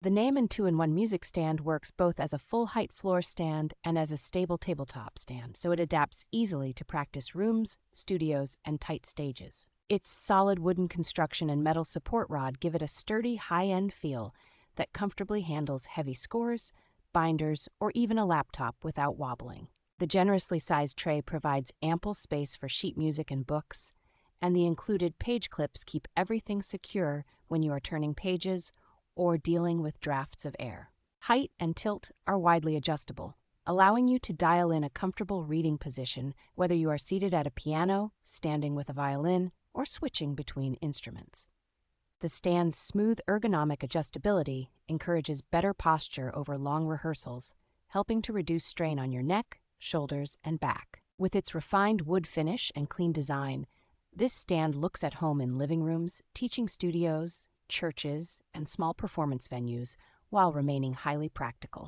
The NAMON 2-in-1 music stand works both as a full-height floor stand and as a stable tabletop stand, so it adapts easily to practice rooms, studios, and tight stages. Its solid wooden construction and metal support rod give it a sturdy, high-end feel that comfortably handles heavy scores, binders, or even a laptop without wobbling. The generously sized tray provides ample space for sheet music and books, and the included page clips keep everything secure when you are turning pages or dealing with drafts of air. Height and tilt are widely adjustable, allowing you to dial in a comfortable reading position whether you are seated at a piano, standing with a violin, or switching between instruments. The stand's smooth ergonomic adjustability encourages better posture over long rehearsals, helping to reduce strain on your neck, shoulders, and back. With its refined wood finish and clean design, this stand looks at home in living rooms, teaching studios, churches, and small performance venues while remaining highly practical.